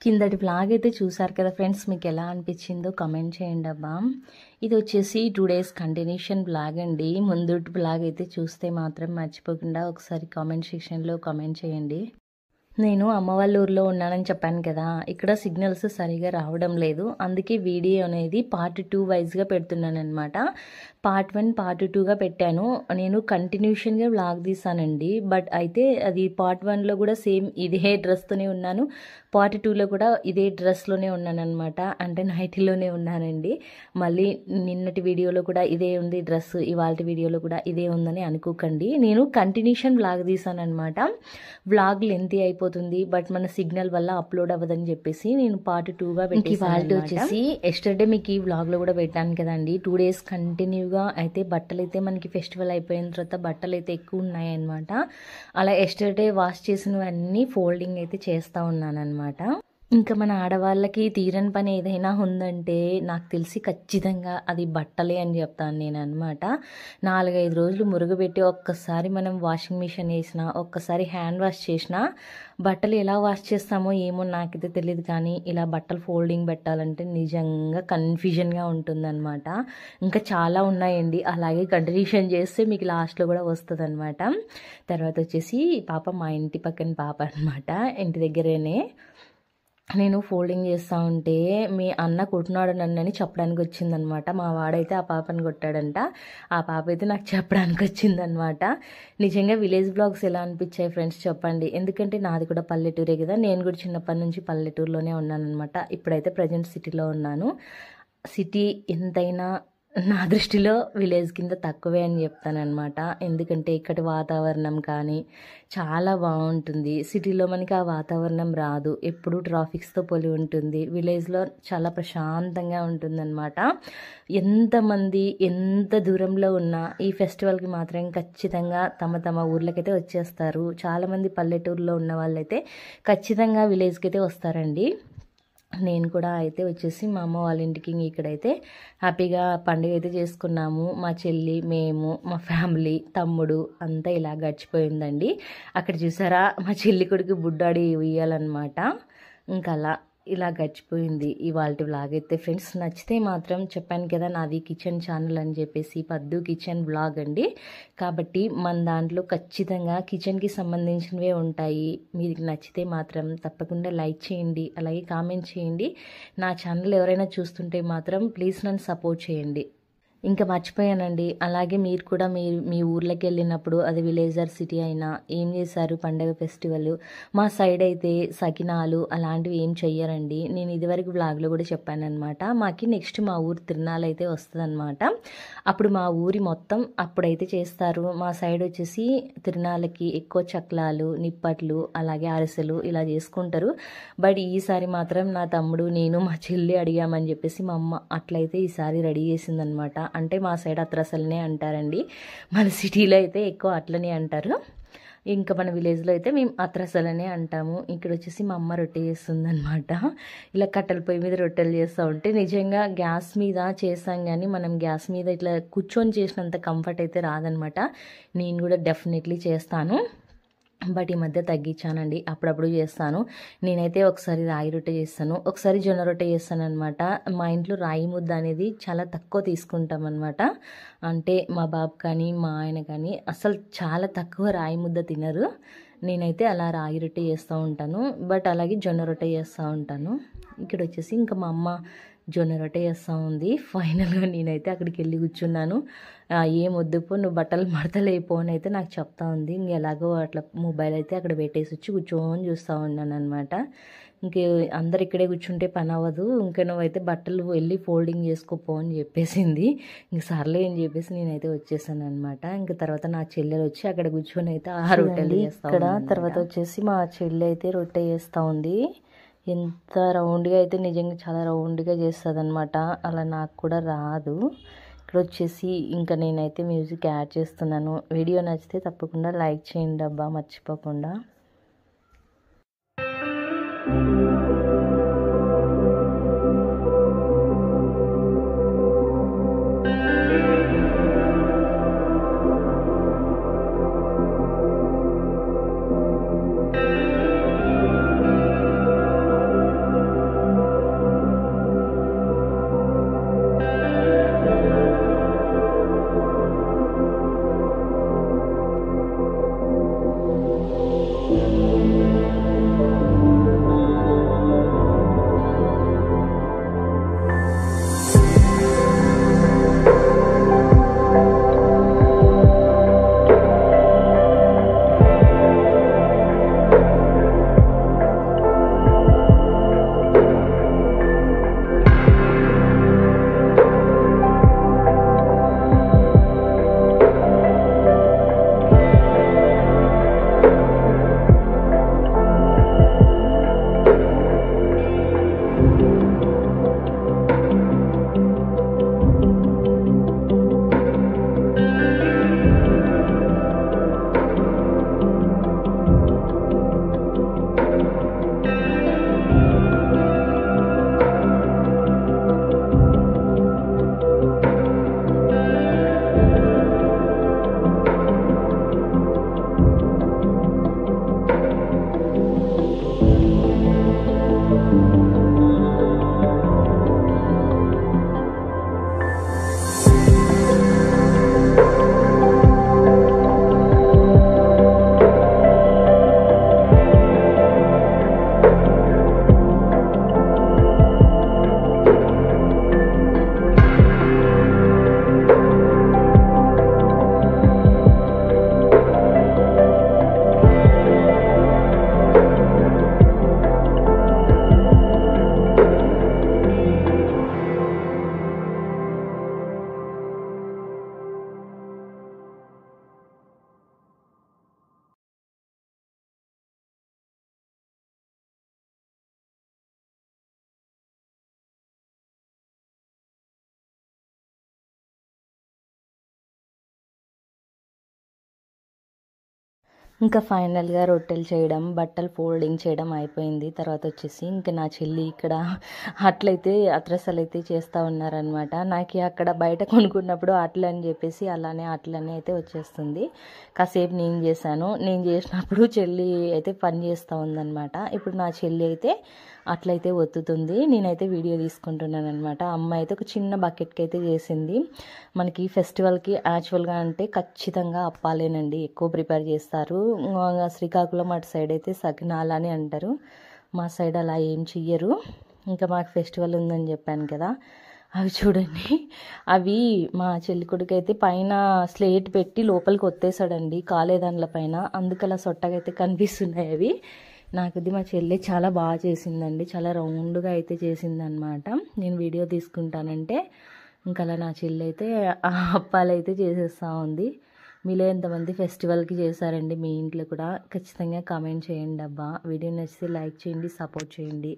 కిందటి వ్లాగ్ అయితే చూసారు కదా ఫ్రెండ్స్, మీకు ఎలా అనిపించిందో కమెంట్ చేయండి అబ్బా. ఇది వచ్చేసి 2 days కంటిన్యూషన్ వ్లాగ్ అండి. ముందు వ్లాగ్ అయితే చూస్తే మాత్రం మర్చిపోకుండా ఒకసారి కామెంట్ సెక్షన్లో కామెంట్ చేయండి. నేను అమ్మ వాళ్ళ ఊర్లో ఉన్నానని చెప్పాను కదా, ఇక్కడ సిగ్నల్స్ సరిగా రావడం లేదు. అందుకే వీడియో అనేది పార్ట్ 2 వైజ్గా పెడుతున్నాను అనమాట. పార్ట్ 1 పార్ట్ 2గా పెట్టాను. నేను కంటిన్యూషన్గా వ్లాగ్ తీసానండి. బట్ అయితే అది పార్ట్ 1లో కూడా సేమ్ ఇదే డ్రెస్తోనే ఉన్నాను, పార్ట్ 2లో కూడా ఇదే డ్రెస్లోనే ఉన్నాను అనమాట. అంటే నైటీలోనే ఉన్నానండి. మళ్ళీ నిన్నటి వీడియోలో కూడా ఇదే ఉంది డ్రెస్, ఇవాళ వీడియోలో కూడా ఇదే ఉందని అనుకోకండి. నేను కంటిన్యూషన్ వ్లాగ్ తీసాను అనమాట. వ్లాగ్ లెంతీ అయిపోతుంది, బట్ మన సిగ్నల్ వల్ల అప్లోడ్ అవ్వదని చెప్పేసి నేను పార్ట్ 2గా పెట్టి వచ్చేసి ఎస్టర్డే మీకు ఈ వ్లాగ్లో కూడా పెట్టాను కదండి. 2 days కంటిన్యూగా అయితే బట్టలు అయితే మనకి ఫెస్టివల్ అయిపోయిన తర్వాత బట్టలు అయితే ఎక్కువ ఉన్నాయన్నమాట. అలా ఎస్టర్డే వాష్ చేసినవన్నీ ఫోల్డింగ్ అయితే చేస్తూ ఉన్నాను అనమాట. ఇంకా మన ఆడవాళ్ళకి తీరని పని ఏదైనా ఉందంటే నాకు తెలిసి ఖచ్చితంగా అది బట్టలే అని చెప్తాను నేను అనమాట. 4-5 రోజులు మురుగబెట్టి ఒక్కసారి మనం వాషింగ్ మిషన్ వేసినా, ఒక్కసారి హ్యాండ్ వాష్ చేసినా, బట్టలు ఎలా వాష్ చేస్తామో ఏమో నాకైతే తెలియదు, కానీ ఇలా బట్టలు ఫోల్డింగ్ పెట్టాలంటే నిజంగా కన్ఫ్యూజన్గా ఉంటుందన్నమాట. ఇంకా చాలా ఉన్నాయండి, అలాగే కంటిన్యూషన్ చేస్తే మీకు లాస్ట్లో కూడా వస్తుంది అనమాట. తర్వాత వచ్చేసి పాప మా ఇంటి పక్కన పాప అనమాట, ఇంటి దగ్గరేనే. నేను ఫోల్డింగ్ చేస్తూ ఉంటే మీ అన్న కొట్టినాడు నన్నని చెప్పడానికి వచ్చిందనమాట. మా వాడైతే ఆ పాపని కొట్టాడంట, ఆ పాప అయితే నాకు చెప్పడానికి వచ్చిందనమాట. నిజంగా విలేజ్ బ్లాగ్స్ ఎలా అనిపించాయి ఫ్రెండ్స్ చెప్పండి. ఎందుకంటే నాది కూడా పల్లెటూరే కదా, నేను కూడా చిన్నప్పటి నుంచి పల్లెటూరులోనే ఉన్నాను అనమాట. ఇప్పుడైతే ప్రజెంట్ సిటీలో ఉన్నాను. సిటీ ఎంతైనా నా దృష్టిలో విలేజ్ కింద తక్కువే అని చెప్తానమాట. ఎందుకంటే ఇక్కడి వాతావరణం కానీ చాలా బాగుంటుంది. సిటీలో మనకి ఆ వాతావరణం రాదు, ఎప్పుడూ ట్రాఫిక్స్తో పోలి ఉంటుంది. విలేజ్లో చాలా ప్రశాంతంగా ఉంటుందన్నమాట. ఎంతమంది ఎంత దూరంలో ఉన్నా ఈ ఫెస్టివల్కి మాత్రం ఖచ్చితంగా తమ ఊర్లకైతే వచ్చేస్తారు. చాలామంది పల్లెటూరులో ఉన్న వాళ్ళైతే ఖచ్చితంగా విలేజ్కి అయితే వస్తారండి. నేను కూడా అయితే వచ్చేసి మా అమ్మ వాళ్ళ ఇంటికి ఇక్కడైతే హ్యాపీగా పండుగ అయితే చేసుకున్నాము. మా చెల్లి, మేము, మా ఫ్యామిలీ, తమ్ముడు అంతా ఇలా గడిచిపోయిందండి. అక్కడ చూసారా మా చెల్లి కొడుకు బుడ్డాడి ఉయ్యాలన్నమాట. ఇంకా అలా ఇలా గడిచిపోయింది ఇవాళ వ్లాగ్ అయితే ఫ్రెండ్స్. నచ్చితే మాత్రం చెప్పాను కదా నాది కిచెన్ ఛానల్ అని చెప్పేసి, పద్దు కిచెన్ వ్లాగ్ అండి. కాబట్టి మన దాంట్లో ఖచ్చితంగా కిచెన్కి సంబంధించినవే ఉంటాయి. మీకు నచ్చితే మాత్రం తప్పకుండా లైక్ చేయండి, అలాగే కామెంట్ చేయండి. నా ఛానల్ ఎవరైనా చూస్తుంటే మాత్రం ప్లీజ్ నన్ను సపోర్ట్ చేయండి. ఇంకా మర్చిపోయానండి, అలాగే మీరు కూడా మీ ఊర్లోకి వెళ్ళినప్పుడు అది విలేజర్ సిటీ అయినా ఏం చేశారు పండగ ఫెస్టివల్? మా సైడ్ అయితే సకినాలు అలాంటివి ఏం చెయ్యరండి. నేను ఇదివరకు వ్లాగ్లో కూడా చెప్పానమాట. మాకి నెక్స్ట్ మా ఊరు తిరునాళ్ళు అయితే వస్తుందన్నమాట. అప్పుడు మా ఊరి మొత్తం అప్పుడైతే చేస్తారు. మా సైడ్ వచ్చేసి తిరునాళ్ళకి ఎక్కువ చక్లాలు, నిప్పట్లు, అలాగే అరిసెలు ఇలా చేసుకుంటారు. బట్ ఈసారి మాత్రం నా తమ్ముడు, నేను, మా చెల్లి అడిగామని చెప్పేసి మా అమ్మ అట్లయితే ఈసారి రెడీ చేసిందనమాట. అంటే మా సైడ్ అత్రసలనే అంటారండి, మన సిటీలో అయితే ఎక్కువ అట్లనే అంటారు. ఇంకా మన విలేజ్లో అయితే మేము అత్రసలనే అంటాము. ఇక్కడ వచ్చేసి మా అమ్మ రొట్టె చేస్తుందనమాట. ఇలా కట్టెల పొయ్యి మీద రొట్టెలు చేస్తూ ఉంటే నిజంగా గ్యాస్ మీద చేస్తాం, కానీ మనం గ్యాస్ మీద ఇట్లా కూర్చొని చేసినంత కంఫర్ట్ అయితే రాదనమాట. నేను కూడా డెఫినెట్లీ చేస్తాను, బట్ ఈ మధ్య తగ్గించానండి. అప్పుడప్పుడు చేస్తాను. నేనైతే ఒకసారి రాగి రొట్టె చేస్తాను, ఒకసారి జొన్న రొట్టె చేస్తాను అనమాట. మా ఇంట్లో రాగి ముద్ద అనేది చాలా తక్కువ తీసుకుంటాం అనమాట. అంటే మా బాబు కానీ మా ఆయన కానీ అసలు చాలా తక్కువ రాగి ముద్ద తినరు. నేనైతే అలా రాగి రొట్టె చేస్తూ ఉంటాను, బట్ అలాగే జొన్న రొట్టె చేస్తూ ఉంటాను. ఇక్కడ వచ్చేసి ఇంకా మా అమ్మ జొన్న రొట్టె చేస్తూ ఉంది. ఫైనల్గా నేనైతే అక్కడికి వెళ్ళి కూర్చున్నాను. ఏం వద్దుపో, నువ్వు బట్టలు మడతలేపో అని అయితే నాకు చెప్తా ఉంది. ఇంక ఎలాగో అట్లా మొబైల్ అయితే అక్కడ పెట్టేసి వచ్చి కూర్చొని చూస్తూ ఉన్నాను అనమాట. ఇంక అందరు ఇక్కడే కూర్చుంటే పని అవ్వదు, ఇంకా నువ్వైతే బట్టలు వెళ్ళి ఫోల్డింగ్ చేసుకోపో అని చెప్పేసింది. ఇంక సర్లే అని చెప్పేసి నేనైతే వచ్చేసాను అనమాట. ఇంకా తర్వాత నా చెల్లెలు వచ్చి అక్కడ కూర్చొని అయితే ఆ రొట్టెలు చేస్తా ఇక్కడ. తర్వాత వచ్చేసి మా చెల్లి అయితే రొట్టె చేస్తూ ఉంది. ఎంత రౌండ్గా అయితే నిజంగా చాలా రౌండ్గా చేస్తుంది అనమాట. అలా నాకు కూడా రాదు. ఇక్కడ వచ్చేసి ఇంకా నేనైతే మ్యూజిక్ యాడ్ చేస్తున్నాను. వీడియో నచ్చితే తప్పకుండా లైక్ చేయండి అబ్బా, మర్చిపోకుండా. ఇంకా ఫైనల్గా రొట్టెలు చేయడం, బట్టలు ఫోల్డింగ్ చేయడం అయిపోయింది. తర్వాత వచ్చేసి ఇంకా నా చెల్లి ఇక్కడ అట్లయితే అత్రసాలైతే చేస్తూ ఉన్నారనమాట. నాకు అక్కడ బయట కొనుక్కున్నప్పుడు అట్లు అని చెప్పేసి అలానే అట్లనే అయితే వచ్చేస్తుంది. కాసేపు నేను చేశాను. నేను చేసినప్పుడు చెల్లి అయితే పని చేస్తూ ఉందన్నమాట. ఇప్పుడు నా చెల్లి అయితే అట్లయితే ఒత్తుతుంది. నేనైతే వీడియో తీసుకుంటున్నాను అనమాట. అమ్మ అయితే ఒక చిన్న బకెట్కి అయితే చేసింది. మనకి ఫెస్టివల్కి యాక్చువల్గా అంటే ఖచ్చితంగా అప్పాలేనండి ఎక్కువ ప్రిపేర్ చేస్తారు. శ్రీకాకుళం అటు సైడ్ అయితే సకినాలు అని అంటారు. మా సైడ్ అలా ఏం చెయ్యరు. ఇంకా మాకు ఫెస్టివల్ ఉందని చెప్పాను కదా, అవి చూడండి. అవి మా చెల్లి కొడుకు అయితే పైన స్లేట్ పెట్టి లోపలికి ఒత్తేసాడండి కాలేదాన్ల పైన. అందుకలా సొట్టగా అయితే కనిపిస్తున్నాయి అవి. నాకుది మా చెల్లి చాలా బాగా చేసిందండి. చాలా రౌండ్గా అయితే చేసిందనమాట. నేను వీడియో తీసుకుంటానంటే ఇంకా అలా నా చెల్లి అయితే అప్పాలైతే చేసేస్తూ ఉంది. మీలో ఎంతమంది ఫెస్టివల్కి చేశారండి మీ ఇంట్లో కూడా ఖచ్చితంగా కామెంట్ చేయండి అబ్బా. వీడియో నచ్చితే లైక్ చేయండి, సపోర్ట్ చేయండి.